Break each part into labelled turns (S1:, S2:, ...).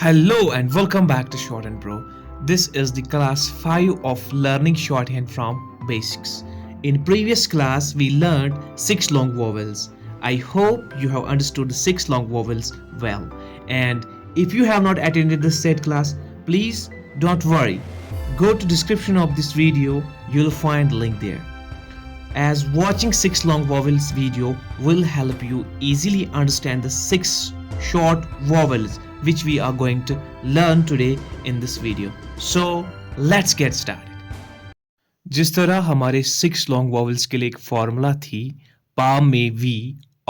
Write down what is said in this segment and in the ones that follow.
S1: Hello and welcome back to Shorthand Pro. This is the class 5 of learning shorthand from basics. In previous class we learned 6 long vowels. I hope you have understood the 6 long vowels well. And if you have not attended the said class, please don't worry. Go to description of this video, you'll find the link there. As watching 6 long vowels video will help you easily understand the 6 short vowels which we are going to learn today in this video. So let's get started. जिस तरह हमारे 6 long vowels के लिए एक formula थी पा में we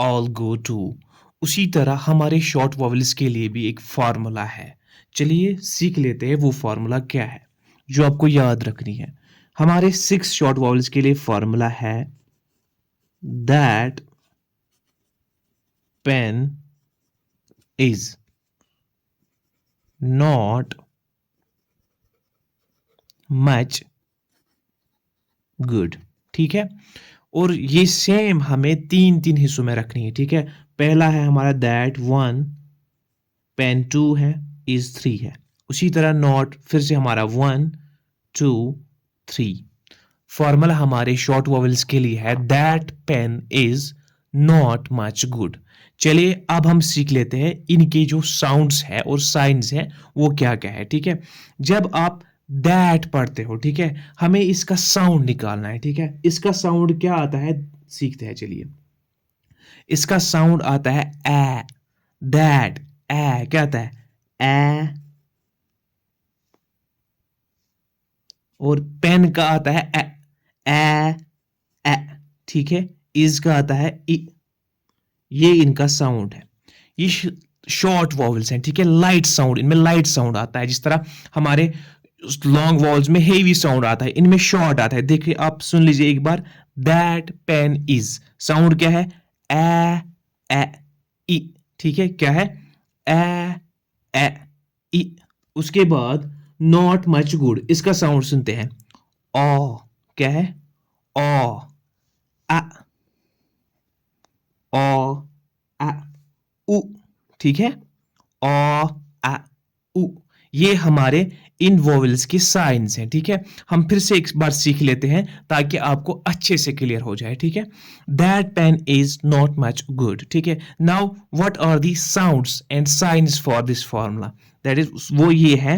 S1: all go to, उसी तरह हमारे शॉर्ट वॉवल्स के लिए भी एक फॉर्मूला है. चलिए सीख लेते हैं वो फॉर्मूला क्या है जो आपको याद रखनी है. हमारे 6 शॉर्ट वॉवल्स के लिए फॉर्मूला है that pain is not much good. ठीक है, और ये सेम हमें तीन तीन हिस्सों में रखनी है. ठीक है, पहला है हमारा दैट 1, पेन 2 है, इज 3 है. उसी तरह नॉट फिर से हमारा 1 2 3. फॉर्मूला हमारे शॉर्ट वॉवल्स के लिए है that pain is not much good. चलिए अब हम सीख लेते हैं इनके जो साउंड्स है और साइंस है वो क्या क्या है. ठीक है, जब आप दैट पढ़ते हो, ठीक है, हमें इसका साउंड निकालना है. ठीक है, इसका साउंड क्या आता है सीखते हैं. चलिए, इसका साउंड आता है ए. दैट ए क्या आता है ए, और पेन का आता है ए ए ए. ठीक है, इज का आता है ई. ये इनका साउंड है. ये शॉर्ट वॉवल्स हैं. ठीक है, लाइट साउंड, इनमें लाइट साउंड आता है. जिस तरह हमारे लॉन्ग वॉवल्स में हेवी साउंड आता है, इनमें शॉर्ट आता है. देखिए आप सुन लीजिए एक बार, दैट पेन इज साउंड क्या है ए ए ई. ठीक है, क्या है ए ए ई. उसके बाद नॉट मच गुड, इसका साउंड सुनते हैं ओ. क्या है ओ आ ओ आ उ. ठीक है, ओ आ उ. ये हमारे इन वोवेल्स के साइंस हैं. ठीक है, हम फिर से एक बार सीख लेते हैं ताकि आपको अच्छे से क्लियर हो जाए. ठीक है, that pain is not much good. ठीक है, now what are the sounds and signs for this formula. That is वो ये है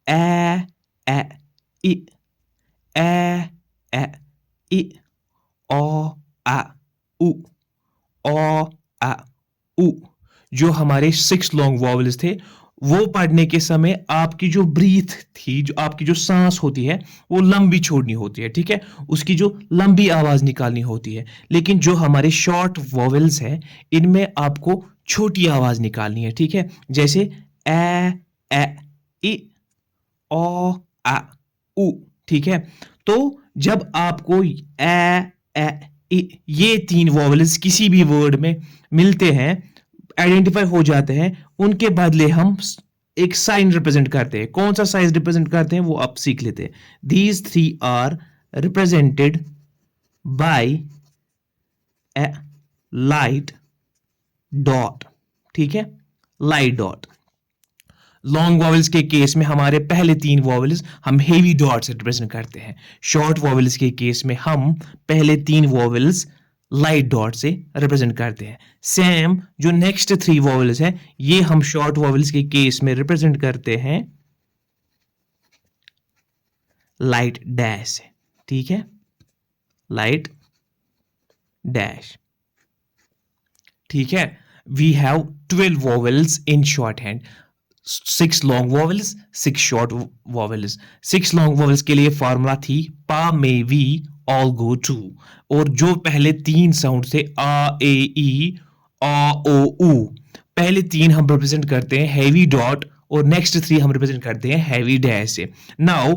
S1: ए ए ई ए ए ई ओ आ उ ओ आ उ. जो हमारे 6 लॉन्ग वॉवल्स थे वो पढ़ने के समय आपकी जो ब्रीथ थी, जो आपकी जो सांस होती है वो लंबी छोड़नी होती है. ठीक है, उसकी जो लंबी आवाज निकालनी होती है. लेकिन जो हमारे शॉर्ट वॉवल्स है इनमें आपको छोटी आवाज निकालनी है. ठीक है, जैसे ए ए ई ओ आ उ. ठीक है, तो जब आपको ए ए ई ये 3 वॉवल्स किसी भी वर्ड में मिलते हैं, आइडेंटिफाई हो जाते हैं, उनके बदले हम एक साइन रिप्रेजेंट करते हैं. कौन सा साइन रिप्रेजेंट करते हैं वो आप सीख लेते हैं. These 3 are represented by a light dot. ठीक है, लाइट डॉट. लॉन्ग वॉवल्स के केस में हमारे पहले 3 वॉवल्स हम हेवी डॉट से रिप्रेजेंट करते हैं. शॉर्ट वॉवल्स के केस में हम पहले 3 वॉवल्स लाइट डॉट से रिप्रेजेंट करते हैं. सेम जो नेक्स्ट 3 वॉवल्स हैं ये हम शॉर्ट वॉवल्स के केस में रिप्रेजेंट करते हैं लाइट डैश से. ठीक है, लाइट डैश. ठीक है, we have 12 vowels in shorthand. 6 long vowels, 6 short vowels. 6 long vowels के लिए फॉर्मूला थी पा में वी ऑल गो टू, और जो पहले 3 साउंड थे आ ए ई आ ओ उ, पहले 3 हम रिप्रेजेंट करते हैं हैवी डॉट और नेक्स्ट 3 हम रिप्रेजेंट करते हैं हैवी डैश से. Now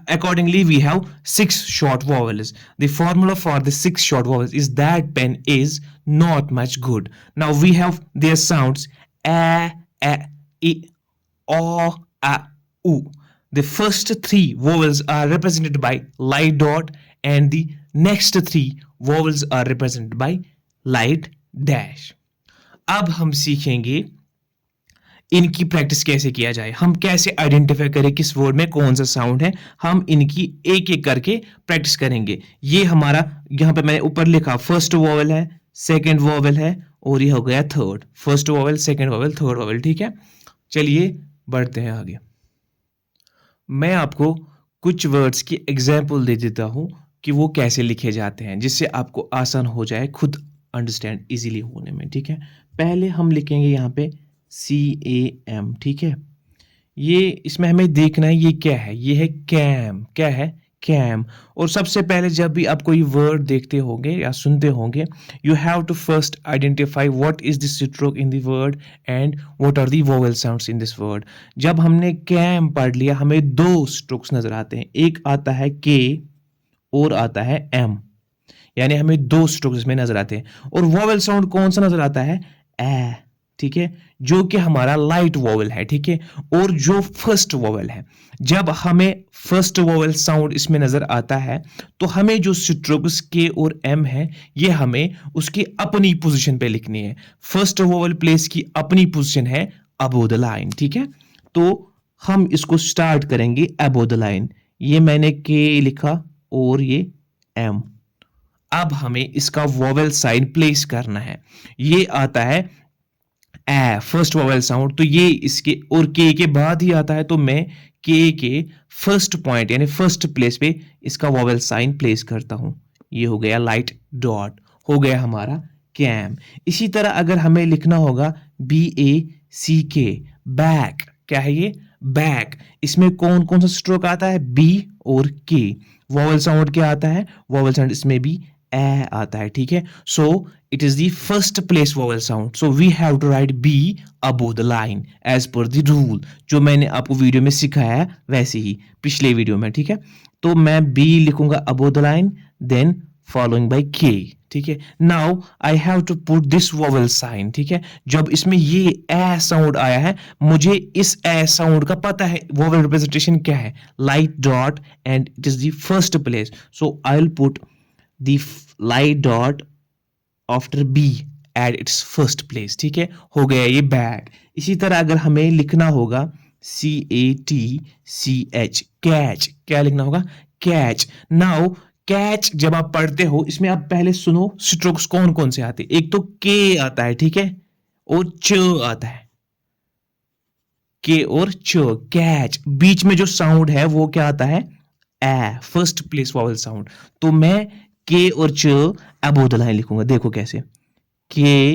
S1: accordingly we have 6 short vowels. The formula for the 6 short vowels is that pen is not much good. Now we have their sounds a e o a u. The first 3 vowels are represented by light dot and the next 3 vowels are represented by light dash. अब हम सीखेंगे इनकी practice कैसे किया जाए, हम कैसे identify करें किस वर्ड में कौन सा साउंड है, हम इनकी एक एक करके प्रैक्टिस करेंगे। ये हमारा यहाँ पे मैंने ऊपर लिखा फर्स्ट वोवेल है, सेकंड वोवेल है और ये हो गया third, first vowel, second vowel, third vowel, ठीक है। चलिए बढ़ते हैं आगे। मैं आपको कुछ वर्ड्स की एग्जाम्पल दे देता हूँ कि वो कैसे लिखे जाते हैं, जिससे आपको आसान हो जाए खुद अंडरस्टैंड इजीली होने में, ठीक है। पहले हम लिखेंगे यहाँ पे CAM, ठीक है। ये इसमें हमें देखना है ये क्या है, ये है कैम, क्या है कैम। और सबसे पहले जब भी आप कोई वर्ड देखते होंगे या सुनते होंगे, you have to first identify what is the stroke in the word and what are the vowel sounds in this word. जब हमने कैम पढ़ लिया, हमें दो स्ट्रोक्स नजर आते हैं, एक आता है के और आता है एम, यानी हमें दो स्ट्रोक्स इसमें नजर आते हैं। और वोवेल साउंड कौन सा नजर आता है, ए, ठीक है, जो कि हमारा लाइट वोवेल है, ठीक है। और जो फर्स्ट वोवेल है, जब हमें फर्स्ट वोवेल साउंड इसमें नजर आता है तो हमें जो स्ट्रोक्स के और एम है ये हमें उसकी अपनी पोजीशन पे लिखनी है। फर्स्ट वोवेल प्लेस की अपनी पोजीशन है अबव द लाइन, ठीक है। तो हम इसको स्टार्ट करेंगे अबव द लाइन। ये मैंने के लिखा और ये एम। अब हमें इसका वोवेल साइन प्लेस करना है। ये आता है ए, फर्स्ट वोवेल साउंड, तो ये इसके और के बाद ही आता है, तो मैं के फर्स्ट पॉइंट यानी फर्स्ट प्लेस पे इसका वोवेल साइन प्लेस करता हूं। ये हो गया लाइट डॉट, हो गया हमारा कैम। इसी तरह अगर हमें लिखना होगा BACK, बैक, क्या है ये बैक, इसमें कौन कौन सा स्ट्रोक आता है, बी और के। वोवेल साउंड क्या आता है, वोवेल साउंड इसमें भी ए आता है, ठीक है। So it is the first place vowel sound, so we have to write B above the line as per the rule, जो मैंने आपको वीडियो में सिखाया है वैसे ही पिछले वीडियो में, ठीक है। तो मैं बी लिखूंगा above the line, then following by K, ठीक है। Now I have to put this vowel sign, ठीक है। जब इसमें ये ए साउंड आया है, मुझे इस ए साउंड का पता है वोवेल रिप्रेजेंटेशन क्या है, light dot, and it is the first place, so I will put the light dot after B at its first place, ठीक है। हो गया ये बैग। इसी तरह अगर हमें लिखना होगा CATCH, कैच, क्या लिखना होगा, कैच। नाउ कैच जब आप पढ़ते हो, इसमें आप पहले सुनो स्ट्रोक्स कौन कौन से आते हैं। एक तो के आता है, ठीक है, और च आता है, के और च, कैच। बीच में जो साउंड है वो क्या आता है, ए, फर्स्ट प्लेस वोवेल साउंड। तो मैं के और च अबव द लाइन लिखूंगा, देखो कैसे, के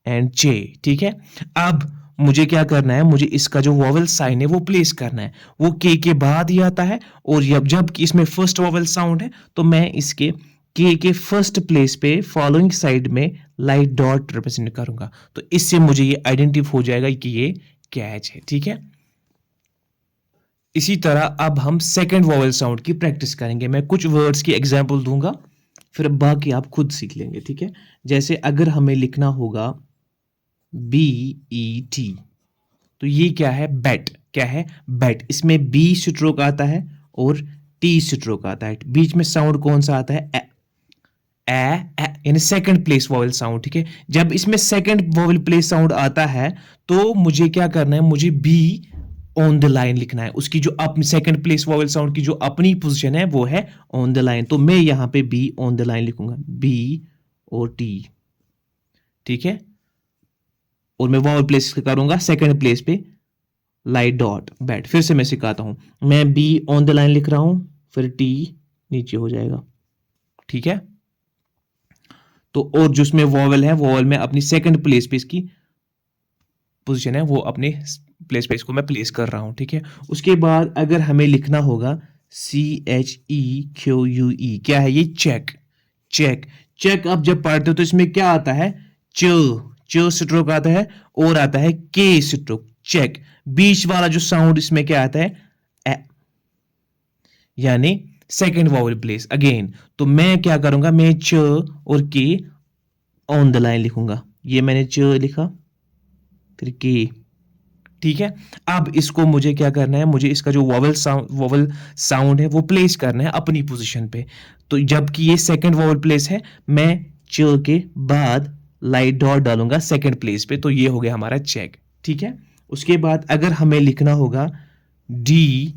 S1: एंड चे, ठीक है। अब मुझे क्या करना है, मुझे इसका जो वोवेल साइन है वो प्लेस करना है, वो के बाद ही आता है। और जब इसमें फर्स्ट वोवेल साउंड है तो मैं इसके के फर्स्ट प्लेस पे फॉलोइंग साइड में लाइट डॉट रिप्रेजेंट करूंगा, तो इससे मुझे ये आइडेंटिफाई हो जाएगा कि ये कैच है, ठीक है। इसी तरह अब हम सेकंड वोवेल साउंड की प्रैक्टिस करेंगे। मैं कुछ वर्ड्स की एग्जांपल दूंगा, फिर बाकी आप खुद सीख लेंगे, ठीक है। जैसे अगर हमें लिखना होगा BET, तो ये क्या है, बैट, क्या है बैट। इसमें बी स्ट्रोक आता है और टी स्ट्रोक आता है। बीच में साउंड कौन सा आता है, यानी सेकंड प्लेस वोवेल साउंड, ठीक है। जब इसमें सेकंड वोवेल प्लेस साउंड आता है तो मुझे क्या करना है, मुझे बी ऑन द लाइन लिखना है। उसकी जो अपनी सेकंड प्लेस वोवेल साउंड की जो अपनी पोजीशन है वो है ऑन द लाइन, तो मैं यहां पे बी ऑन द लाइन लिखूंगा, बी और टी, ठीक है। और मैं वोवेल प्लेस करूंगा सेकंड प्लेस पे लाइट डॉट बैट। फिर से मैं सिखाता हूं, मैं बी ऑन द लाइन लिख रहा हूं, फिर टी नीचे हो जाएगा, ठीक है। तो और जो उसमें वोवेल है, वोवेल में अपनी सेकंड प्लेस पे इसकी पोजीशन है, वो अपने प्लेस पे इसको मैं प्लेस कर रहा हूं, ठीक है। उसके बाद अगर हमें लिखना होगा CHEQUE, क्या है ये, चेक, चेक, चेक। अब जब पढ़ते हो तो इसमें क्या आता है, च स्ट्रोक आता है और आता है के स्ट्रोक, चेक। बीच वाला जो साउंड इसमें क्या आता है, ए, यानी सेकेंड वोवेल प्लेस अगेन। तो मैं क्या करूंगा, मैं च और के ऑन द लाइन लिखूंगा। ये मैंने च लिखा, फिर के, ठीक है। अब इसको मुझे क्या करना है, मुझे इसका जो वोवेल साउंड है वो प्लेस करना है अपनी पोजीशन पे। तो जबकि ये सेकंड वोवेल प्लेस है, मैं च के बाद लाइट डॉट डालूंगा सेकंड प्लेस पे, तो ये हो गया हमारा चेक, ठीक है। उसके बाद अगर हमें लिखना होगा DEBT,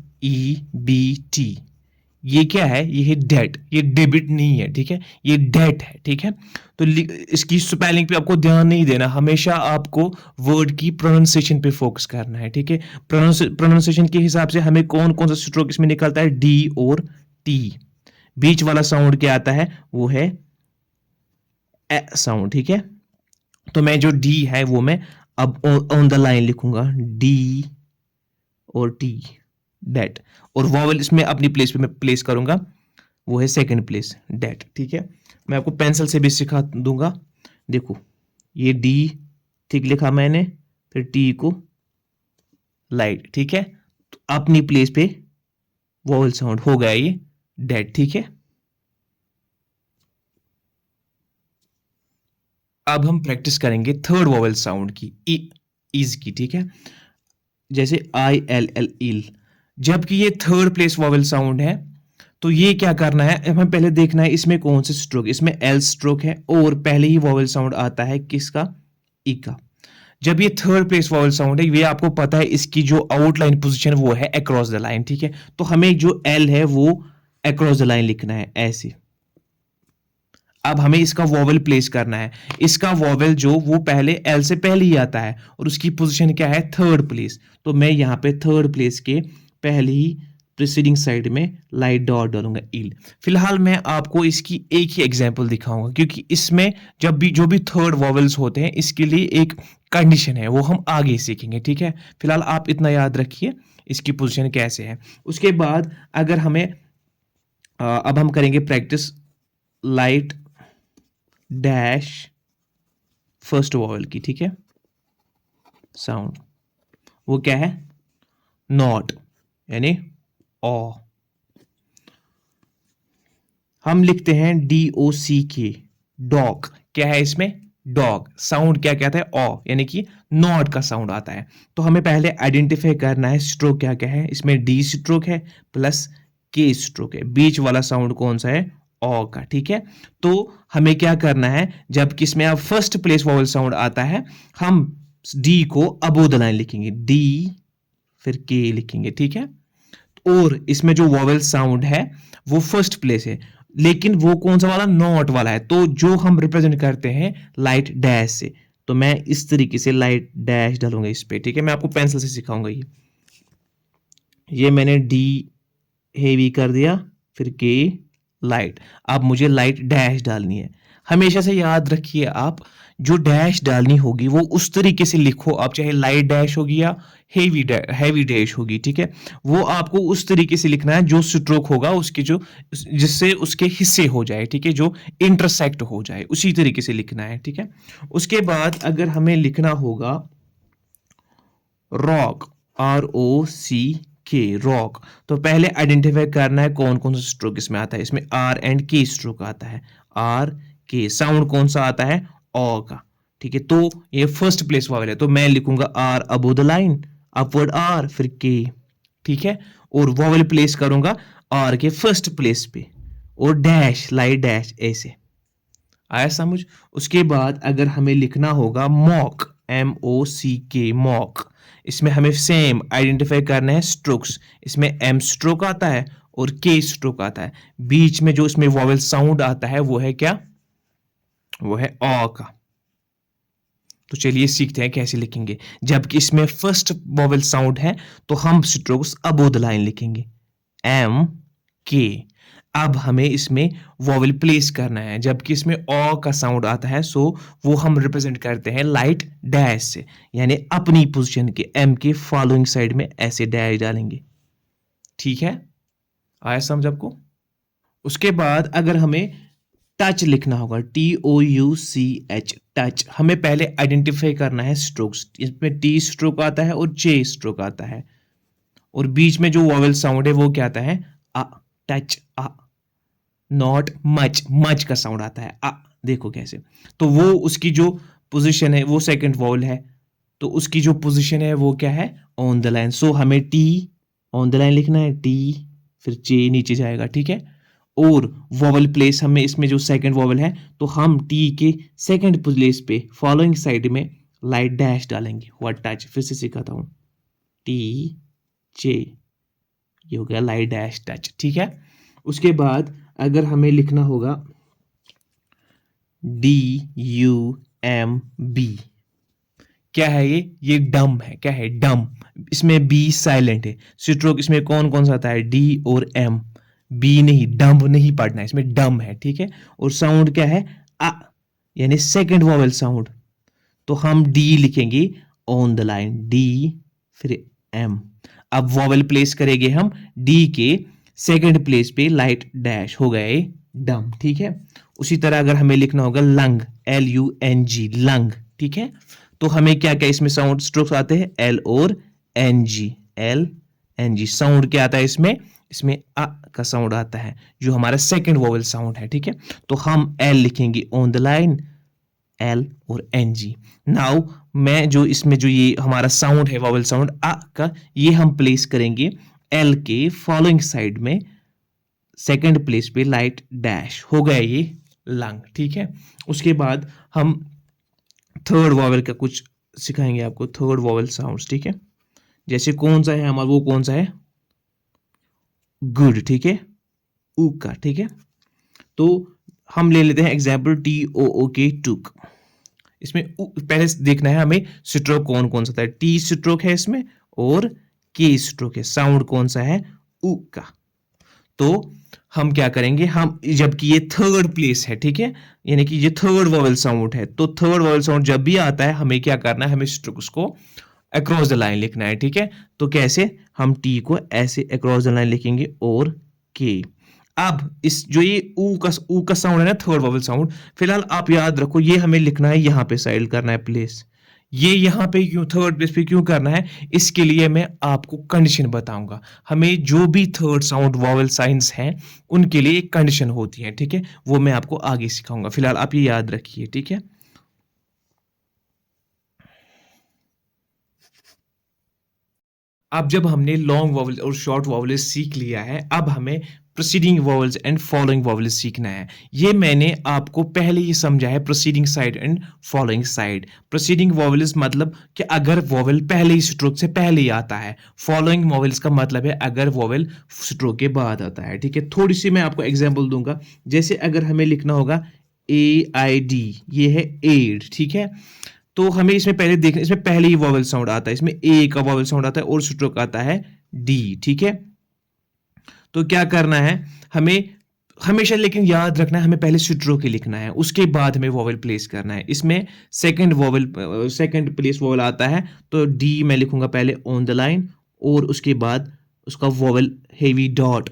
S1: ये क्या है? ये है डेट, ये डेबिट नहीं है, ठीक है, ये डेट है, ठीक है। तो इसकी स्पेलिंग पे आपको ध्यान नहीं देना, हमेशा आपको वर्ड की प्रोनाउंसिएशन पे फोकस करना है, ठीक है। प्रोनाउंसिएशन के हिसाब से हमें कौन कौन सा स्ट्रोक इसमें निकलता है, डी और टी। बीच वाला साउंड क्या आता है, वो है ए साउंड, ठीक है। तो मैं जो डी है वो मैं अब ऑन द लाइन लिखूंगा, डी और टी, डेट। और वॉवल इसमें अपनी प्लेस पे मैं प्लेस करूंगा, वो है सेकंड प्लेस, डेट, ठीक है। मैं आपको पेंसिल से भी सिखा दूंगा। देखो ये डी ठीक लिखा मैंने, फिर टी को लाइट, ठीक है। तो अपनी प्लेस पे वॉवल साउंड हो गया ये डेट, ठीक है। अब हम प्रैक्टिस करेंगे थर्ड वॉवल साउंड की, इज की, ठीक है। जैसे ILL, इल। जबकि ये थर्ड प्लेस वॉवल साउंड है, तो ये क्या करना है, हमें पहले देखना है इसमें कौन से स्ट्रोक, इसमें एल स्ट्रोक है और पहले ही वॉवल साउंड आता है किसका, ई का। जब ये थर्ड प्लेस वॉवल साउंड है, ये आपको पता है इसकी जो आउटलाइन पोजीशन वो है अक्रॉस द लाइन, ठीक है। तो हमें जो एल है वो अक्रॉस द लाइन लिखना है ऐसे। अब हमें इसका वॉवल प्लेस करना है, इसका वॉवल जो वो पहले एल से पहले ही आता है और उसकी पोजीशन क्या है, थर्ड प्लेस। तो मैं यहाँ पे थर्ड प्लेस के पहले ही प्रीसीडिंग साइड में लाइट डॉट डालूंगा, इल। फिलहाल मैं आपको इसकी एक ही एग्जांपल दिखाऊंगा, क्योंकि इसमें जब भी जो भी थर्ड वॉवल्स होते हैं इसके लिए एक कंडीशन है, वो हम आगे सीखेंगे, ठीक है। फिलहाल आप इतना याद रखिए इसकी पोजीशन कैसे है। उसके बाद अगर हमें अब हम करेंगे practice light dash first vowel की, ठीक है। साउंड वो क्या है, नॉट, यानी ओ। हम लिखते हैं DOCK, डॉग। क्या है इसमें, डॉग। साउंड क्या कहता है, ओ, यानी कि नॉट का साउंड आता है। तो हमें पहले आइडेंटिफाई करना है स्ट्रोक क्या क्या है। इसमें डी स्ट्रोक है प्लस के स्ट्रोक है, बीच वाला साउंड कौन सा है, ओ का, ठीक है। तो हमें क्या करना है, जब किसमें अब फर्स्ट प्लेस वॉवल साउंड आता है, हम डी को अबोव द लाइन लिखेंगे, डी फिर के लिखेंगे, ठीक है। और इसमें जो वॉवल साउंड है वो फर्स्ट प्लेस है, लेकिन वो कौन सा वाला, नॉट वाला है। तो जो हम रिप्रेजेंट करते हैं लाइट डैश से, तो मैं इस तरीके से लाइट डैश डालूंगा इस पे, ठीक है। मैं आपको पेंसिल से सिखाऊंगा। ये मैंने डी हेवी कर दिया, फिर के लाइट। अब मुझे लाइट डैश डालनी है। हमेशा से याद रखिए आप, जो डैश डालनी होगी वो उस तरीके से लिखो आप, चाहे लाइट डैश होगी या हैवी डैश होगी, ठीक है। वो आपको उस तरीके से लिखना है जो स्ट्रोक होगा उसके जो, जिससे उसके हिस्से हो जाए, ठीक है, जो इंटरसेक्ट हो जाए, उसी तरीके से लिखना है, ठीक है। उसके बाद अगर हमें लिखना होगा रॉक, ROCK, रॉक, तो पहले आइडेंटिफाई करना है कौन कौन सा स्ट्रोक इसमें आता है। इसमें R एंड K स्ट्रोक आता है, R K। साउंड कौन सा आता है, ओ का, ठीक है। तो ये फर्स्ट प्लेस वॉवल है, तो मैं लिखूंगा R above the line, upward R फिर K, ठीक है। और वॉवल प्लेस करूंगा R के फर्स्ट प्लेस पे, और डैश, लाइट डैश, ऐसे आया समझ। उसके बाद अगर हमें लिखना होगा मॉक, MOCK, मॉक, इसमें हमें सेम आइडेंटिफाई करना है स्ट्रोक्स। इसमें एम स्ट्रोक आता है और के स्ट्रोक आता है, बीच में जो इसमें वॉवल साउंड आता है वो है क्या, वो है ओ का। तो चलिए सीखते हैं कैसे लिखेंगे। जबकि इसमें फर्स्ट वॉवल साउंड है तो हम स्ट्रोक्स अबोव द लाइन लिखेंगे, MK। अब हमें इसमें वॉवल प्लेस करना है, जबकि इसमें ओ का साउंड आता है, सो वो हम रिप्रेजेंट करते हैं लाइट डैश से, यानी अपनी पोजीशन के एम के फॉलोइंग साइड में ऐसे डैश डालेंगे, ठीक है। आया समझ आपको। उसके बाद अगर हमें टच लिखना होगा, TOUCH, टच, हमें पहले आइडेंटिफाई करना है स्ट्रोक्स। इसमें टी स्ट्रोक आता है और जे स्ट्रोक आता है, और बीच में जो वॉवल साउंड है वो क्या आता है, uh, touch, uh. Not much, much का साउंड आता है, देखो कैसे। तो वो उसकी जो पोजीशन है वो सेकंड वॉवल है, तो उसकी जो पोजीशन है वो क्या है, ऑन द लाइन। सो हमें टी ऑन द लाइन लिखना है, टी फिर चे नीचे जाएगा, ठीक है। और वॉवल प्लेस हमें इसमें जो सेकंड वॉवल है, तो हम टी के सेकंड प्लेस पे फॉलोइंग साइड में लाइट डैश डालेंगे, हुआ टच। फिर से सिखाता हूँ, टी जे, ये हो गया लाइट डैश टच, ठीक है। उसके बाद अगर हमें लिखना होगा DUMB, क्या है ये डम है, क्या है डम, इसमें बी साइलेंट है। स्ट्रोक इसमें कौन कौन सा आता है, डी और एम, बी नहीं, डम नहीं पढ़ना है, इसमें डम है, ठीक है। और साउंड क्या है, आ, यानी सेकंड वॉवेल साउंड, तो हम डी लिखेंगे ऑन द लाइन, डी फिर एम। अब वॉवेल प्लेस करेंगे हम डी के सेकंड प्लेस पे, लाइट डैश, हो गया ये डम, ठीक है। उसी तरह अगर हमें लिखना होगा लंग, LUNG, लंग, ठीक है। तो हमें क्या क्या इसमें साउंड स्ट्रोक्स आते हैं, एल और एन जी, LNG। साउंड क्या आता है इसमें, इसमें अ का साउंड आता है जो हमारा सेकंड वोवेल साउंड है, ठीक है। तो हम एल लिखेंगे ऑन द लाइन, एल और एन जी। नाउ मैं जो इसमें जो ये हमारा साउंड है वोवेल साउंड अ का, ये हम प्लेस करेंगे एल के फॉलोइंग साइड में, सेकंड प्लेस पे लाइट डैश, हो गया ये लंग, ठीक है। उसके बाद हम थर्ड वॉवेल का कुछ सिखाएंगे आपको, थर्ड वॉवेल साउंड्स, ठीक है। जैसे कौन सा है हमारा, वो कौन सा है, गुड, ठीक है, ऊ का, ठीक है। तो हम ले लेते हैं एग्जाम्पल TOO के, टुक। इसमें पहले देखना है हमें स्ट्रोक कौन कौन सा था, टी स्ट्रोक है इसमें और के स्ट्रोक है, साउंड कौन सा है, ऊ का। तो हम क्या करेंगे, हम जबकि ये थर्ड प्लेस है, ठीक है, यानी कि ये थर्ड वोवेल साउंड है, तो थर्ड वोवेल साउंड जब भी आता है हमें क्या करना है, हमें उसको अक्रॉस द लाइन लिखना है, ठीक है। तो कैसे, हम टी को ऐसे अक्रॉस द लाइन लिखेंगे और के। अब इस जो ये ऊ का साउंड है ना, थर्ड वोवेल साउंड, फिलहाल आप याद रखो ये हमें लिखना है यहाँ पे साइड करना है प्लेस, ये यहाँ पे क्यों थर्ड प्लेस पे क्यों करना है, इसके लिए मैं आपको कंडीशन बताऊंगा। हमें जो भी थर्ड साउंड वॉवेल साइंस हैं उनके लिए एक कंडीशन होती है, ठीक है, वो मैं आपको आगे सिखाऊंगा। फिलहाल आप ये याद रखिए, ठीक है। अब जब हमने लॉन्ग वॉवेल्स और शॉर्ट वॉवेल्स सीख लिया है, अब हमें proceeding vowels and following vowels सीखना है। ये मैंने आपको पहले ही समझा है, proceeding side and following side. Proceeding vowels मतलब कि अगर वॉवेल पहले ही स्ट्रोक से पहले ही आता है, फॉलोइंग वॉवेल्स का मतलब है अगर वॉवेल स्ट्रोक के बाद आता है, ठीक है। थोड़ी सी मैं आपको एग्जाम्पल दूंगा, जैसे अगर हमें लिखना होगा AID, ये है एड, ठीक है। तो हमें इसमें पहले देखना, इसमें पहले ही वॉवेल साउंड आता है, इसमें ए का वॉवेल साउंड आता है और स्ट्रोक आता है डी, ठीक है। तो क्या करना है हमें, हमेशा लेकिन याद रखना है हमें पहले स्ट्रोक ही लिखना है, उसके बाद हमें वॉवेल प्लेस करना है। इसमें सेकंड प्लेस वॉवेल आता है, तो डी मैं लिखूंगा पहले ऑन द लाइन और उसके बाद उसका वॉवेल हेवी डॉट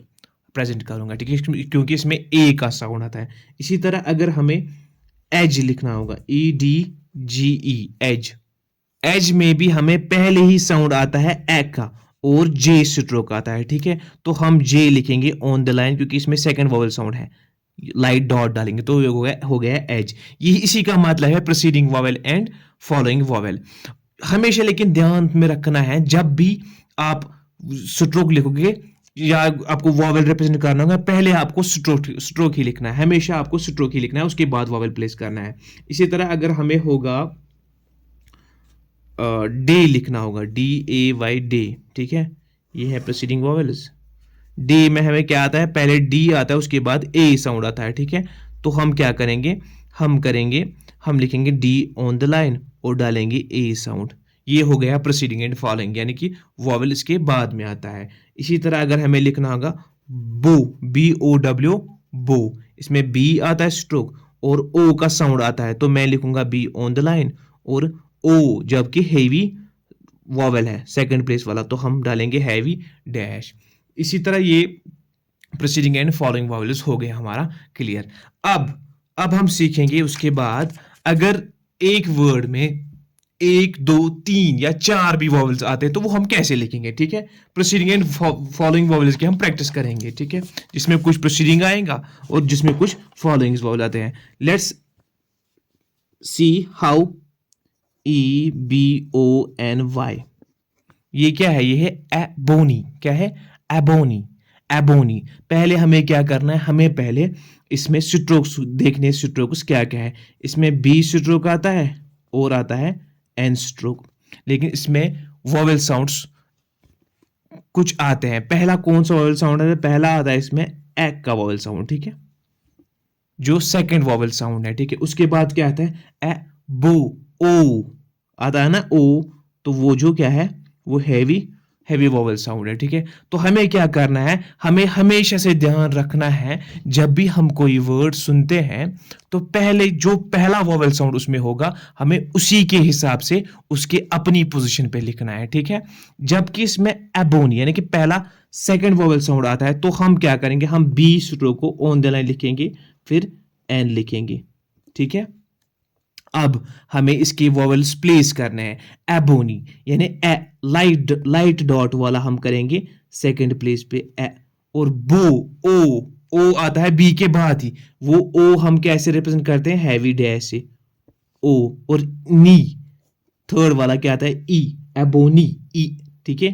S1: प्रेजेंट करूंगा, ठीक है, क्योंकि इसमें ए का साउंड आता है। इसी तरह अगर हमें एज लिखना होगा, EDGE, एज, एज में भी हमें पहले ही साउंड आता है ए का और जे स्ट्रोक आता है, ठीक है। तो हम जे लिखेंगे ऑन द लाइन क्योंकि इसमें सेकंड वोवेल साउंड है, लाइट डॉट डालेंगे तो हो गया एज। ये इसी का मतलब है proceeding vowel and following vowel. हमेशा लेकिन ध्यान में रखना है जब भी आप स्ट्रोक लिखोगे या आपको वॉवेल रिप्रेजेंट करना होगा, पहले आपको स्ट्रोक ही लिखना है, हमेशा आपको स्ट्रोक ही लिखना है, उसके बाद वॉवेल प्लेस करना है। इसी तरह अगर हमें होगा डे लिखना होगा, DAY, डे, ठीक है, ये है प्रोसीडिंग वॉवेल्स। डे में हमें क्या आता है, पहले डी आता है उसके बाद ए साउंड आता है, ठीक है। तो हम क्या करेंगे, हम लिखेंगे डी ऑन द लाइन और डालेंगे ए साउंड, ये हो गया प्रोसीडिंग एंड फॉलोइंग, यानी कि वॉवेल इसके बाद में आता है। इसी तरह अगर हमें लिखना होगा बो, BOW, बो, इसमें बी आता है स्ट्रोक और ओ का साउंड आता है, तो मैं लिखूंगा बी ऑन द लाइन और ओ जबकि हेवी वॉवेल है सेकंड प्लेस वाला, तो हम डालेंगे हैवी डैश। इसी तरह ये प्रोसीडिंग एंड फॉलोइंग वॉवेल्स हो गए हमारा क्लियर। अब हम सीखेंगे उसके बाद अगर एक वर्ड में एक, दो, तीन या चार भी वॉवेल्स आते हैं तो वो हम कैसे लिखेंगे, ठीक है। प्रोसीडिंग एंड फॉलोइंग वॉवेल्स की हम प्रैक्टिस करेंगे, ठीक है, जिसमें कुछ प्रोसीडिंग आएगा और जिसमें कुछ फॉलोइंग वॉवेल आते हैं। लेट्स सी हाउ EBONY, ये क्या है, ये है एबोनी, क्या है, एबोनी, एबोनी। पहले हमें क्या करना है, हमें पहले इसमें स्ट्रोक्स देखने, स्ट्रोक्स क्या क्या है। इसमें बी स्ट्रोक आता है और आता है एन स्ट्रोक। लेकिन इसमें वोवेल साउंड्स कुछ आते हैं। पहला कौन सा वोवेल साउंड है? पहला आता है इसमें ए का वोवेल साउंड, ठीक है, जो सेकंड वोवेल साउंड है, ठीक है। उसके बाद क्या आता है? ए, बो, ओ आता है ना, ओ। तो वो जो क्या है, वो हैवी हैवी वोवेल साउंड है, ठीक है। तो हमें क्या करना है, हमें हमेशा से ध्यान रखना है, जब भी हम कोई वर्ड सुनते हैं तो पहले जो पहला वोवेल साउंड उसमें होगा, हमें उसी के हिसाब से उसके अपनी पोजीशन पे लिखना है, ठीक है। जबकि इसमें एबोनी यानी कि पहला सेकंड वोवेल साउंड आता है, तो हम क्या करेंगे, हम बी स्ट्रोक को ऑन द लाइन लिखेंगे, फिर एन लिखेंगे, ठीक है। अब हमें इसके वोवेल्स प्लेस करने हैं। एबोनी यानी ए, लाइट डॉट वाला हम करेंगे सेकंड प्लेस पे ए। और बो, ओ आता है बी के बाद ही, वो ओ हम कैसे रिप्रेजेंट करते हैं? हैवी डैश से, ओ। और नी थर्ड वाला क्या आता है? ई, एबोनी, ई, ठीक है,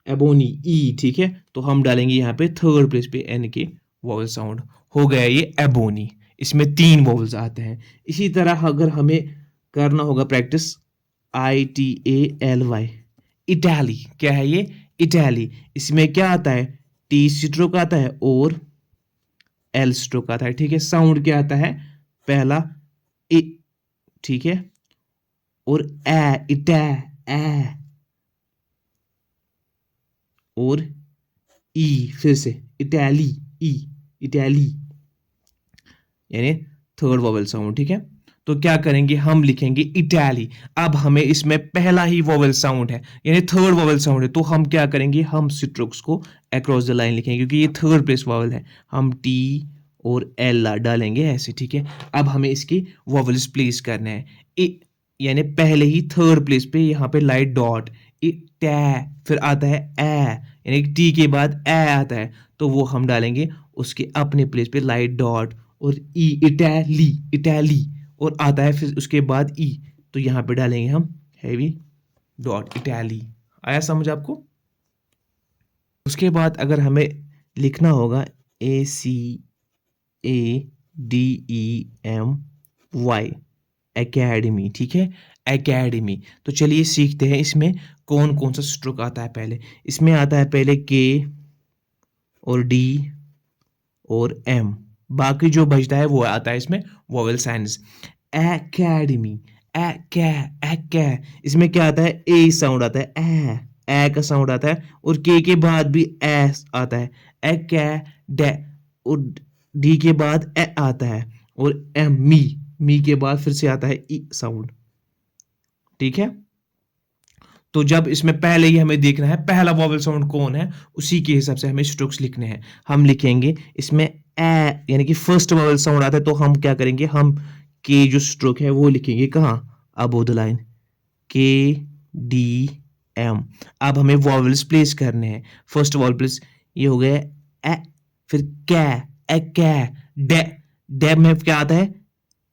S1: एबोनी, ई, ठीक है। तो हम डालेंगे यहाँ पे थर्ड प्लेस पे एन के वोवेल साउंड। हो गया ये एबोनी। इसमें 3 वोवेल्स आते हैं। इसी तरह अगर हमें करना होगा प्रैक्टिस, ITALY, इटैली, क्या है ये? इटैली। इसमें क्या आता है? टी स्ट्रोक आता है और एल स्ट्रोक आता है, ठीक है। साउंड क्या आता है? पहला ए, ठीक है, और ए, इटा, ए, और ई, फिर से इटैली, ई, इटैली, यानी थर्ड वोवेल साउंड, ठीक है। तो क्या करेंगे, हम लिखेंगे इटैली। अब हमें इसमें पहला ही वोवेल साउंड है, यानी थर्ड वोवेल साउंड है, तो हम क्या करेंगे, हम स्ट्रोक्स को अक्रॉस द लाइन लिखेंगे, क्योंकि ये थर्ड प्लेस वोवेल है। हम टी और एल डालेंगे ऐसे, ठीक है। अब हमें इसकी वोवेल्स प्लेस करने हैं। यानी पहले ही थर्ड प्लेस पे यहाँ पे लाइट डॉट, फिर आता है ए, यानी टी के बाद ए आता है, तो वो हम डालेंगे उसके अपने प्लेस पे लाइट डॉट, और ई, इटैली, इटैली, और आता है फिर उसके बाद ई, तो यहाँ पे डालेंगे हम हैवी डॉट, इटैली। आया समझ आपको? उसके बाद अगर हमें लिखना होगा ACADEMY, एकेडमी, ठीक है, एकेडमी। तो चलिए सीखते हैं इसमें कौन कौन सा स्ट्रोक आता है। पहले इसमें आता है पहले के और डी और एम, बाकी जो बचता है वो आता है इसमें वोवेल साइंस। एकेडमी, एके, इसमें क्या आता है? ए साउंड आता है, ए का साउंड आता है, और के बाद भी ए आता है, एके, और डी के बाद ए आता है, और एम, मी के बाद फिर से आता है ई साउंड, ठीक है। तो जब इसमें पहले ही हमें देखना है पहला वोवेल साउंड कौन है, उसी के हिसाब से हमें स्ट्रोक्स लिखने हैं। हम लिखेंगे इसमें ए, यानी कि फर्स्ट वोवेल साउंड आता है, तो हम क्या करेंगे, हम के जो स्ट्रोक है वो लिखेंगे कहाँ? Above the line, KDM। अब हमें वोवेल्स प्लेस करने हैं। फर्स्ट वोवेल प्लेस ये हो गया ए, फिर डे, डे में क्या आता है?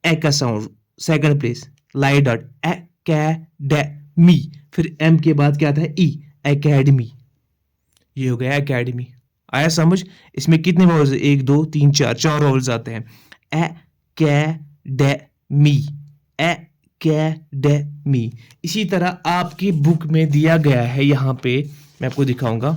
S1: ए का sound, second place light dot, academy, फिर एम के बाद क्या आता है? ई, एकेडमी। ये हो गया एकेडमी। आया समझ? इसमें कितने वोवेल्स? 1 2 3 4, 4 वोवेल्स आते हैं। Academy, academy. इसी तरह आपकी बुक में दिया गया है, यहाँ पे मैं आपको दिखाऊंगा,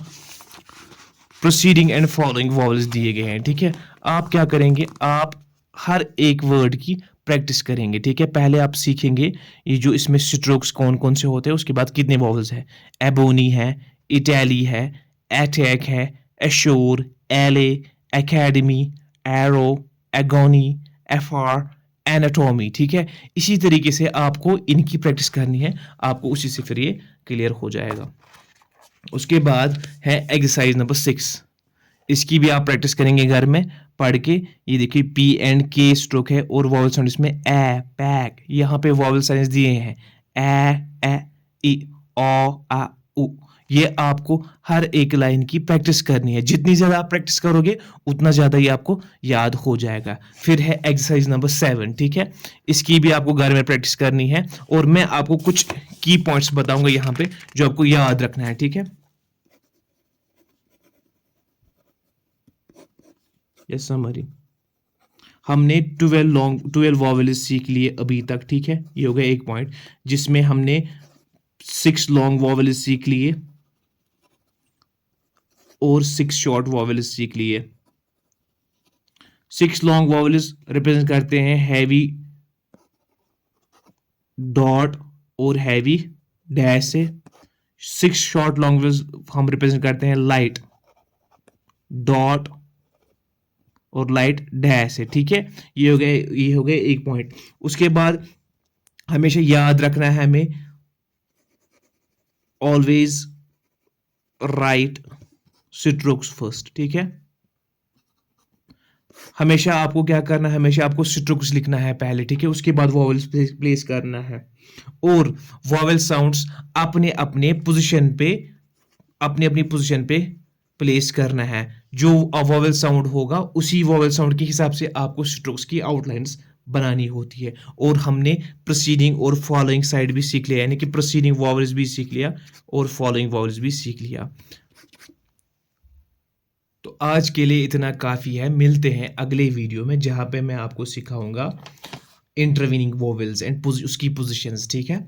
S1: प्रोसीडिंग एंड फॉलोइंग वोवेल्स दिए गए हैं, ठीक है। आप क्या करेंगे, आप हर एक वर्ड की प्रैक्टिस करेंगे, ठीक है। पहले आप सीखेंगे ये जो इसमें स्ट्रोक्स कौन कौन से होते हैं, उसके बाद कितने वोवेल्स है। एबोनी है, इटैली है, एटैक है, एश्योर, एले, academy, arrow, agony, FR, anatomy, ठीक है। इसी तरीके से आपको इनकी प्रैक्टिस करनी है, आपको उसी से फिर ये क्लियर हो जाएगा। उसके बाद है एक्सरसाइज नंबर 6। इसकी भी आप प्रैक्टिस करेंगे घर में पढ़ के। ये देखिए पी एंड के स्ट्रोक है, और वॉवल साउंड इसमें ए, पैक, यहाँ पे वॉवल साइंस दिए हैं, ए, ई, ओ, आ, उ। ये आपको हर एक लाइन की प्रैक्टिस करनी है। जितनी ज्यादा आप प्रैक्टिस करोगे उतना ज्यादा ये आपको याद हो जाएगा। फिर है एक्सरसाइज नंबर 7, ठीक है। इसकी भी आपको घर में प्रैक्टिस करनी है, और मैं आपको कुछ की पॉइंट्स बताऊंगा यहाँ पे जो आपको याद रखना है, ठीक है। Yes summary. हमने 12 वॉवेल्स सीख लिए अभी तक, ठीक है। ये हो गया एक पॉइंट, जिसमें हमने 6 लॉन्ग वॉवेल्स सीख लिए और 6 शॉर्ट वॉवेल्स सीख लिए। 6 लॉन्ग वॉवेल्स रिप्रेजेंट करते हैं हैवी डॉट और हैवी डैश से। 6 शॉर्ट लॉन्ग वॉवेल्स हम रिप्रेजेंट करते हैं लाइट डॉट और लाइट डैश है, ठीक है। ये हो गए एक पॉइंट। उसके बाद हमेशा याद रखना है हमें, ऑलवेज राइट स्ट्रोक्स फर्स्ट, ठीक है। हमेशा आपको क्या करना है, हमेशा आपको स्ट्रोक्स लिखना है पहले, ठीक है, उसके बाद वॉवेल्स प्लेस करना है। और वॉवेल साउंड्स अपने अपने पोजीशन पे प्लेस करना है। जो वॉवेल साउंड होगा उसी वॉवेल साउंड के हिसाब से आपको स्ट्रोक्स की आउटलाइंस बनानी होती है। और हमने प्रोसीडिंग और फॉलोइंग साइड भी सीख लिया, यानी कि प्रोसीडिंग वॉवेल्स भी सीख लिया और फॉलोइंग वॉवेल्स भी सीख लिया। तो आज के लिए इतना काफ़ी है। मिलते हैं अगले वीडियो में, जहाँ पे मैं आपको सिखाऊंगा इंटरवीनिंग वोवेल्स एंड उसकी पोजीशंस, ठीक है।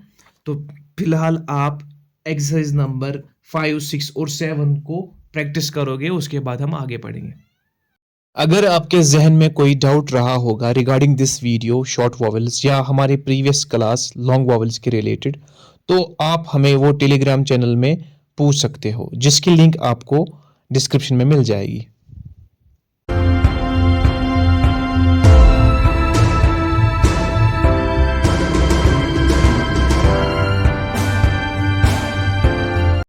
S1: तो फिलहाल आप एक्सरसाइज नंबर 5, 6 और 7 को प्रैक्टिस करोगे, उसके बाद हम आगे बढ़ेंगे। अगर आपके जहन में कोई डाउट रहा होगा regarding this video short vowels या हमारे प्रीवियस क्लास लॉन्ग वॉवेल्स के रिलेटेड, तो आप हमें वो टेलीग्राम चैनल में पूछ सकते हो, जिसकी लिंक आपको डिस्क्रिप्शन में मिल जाएगी।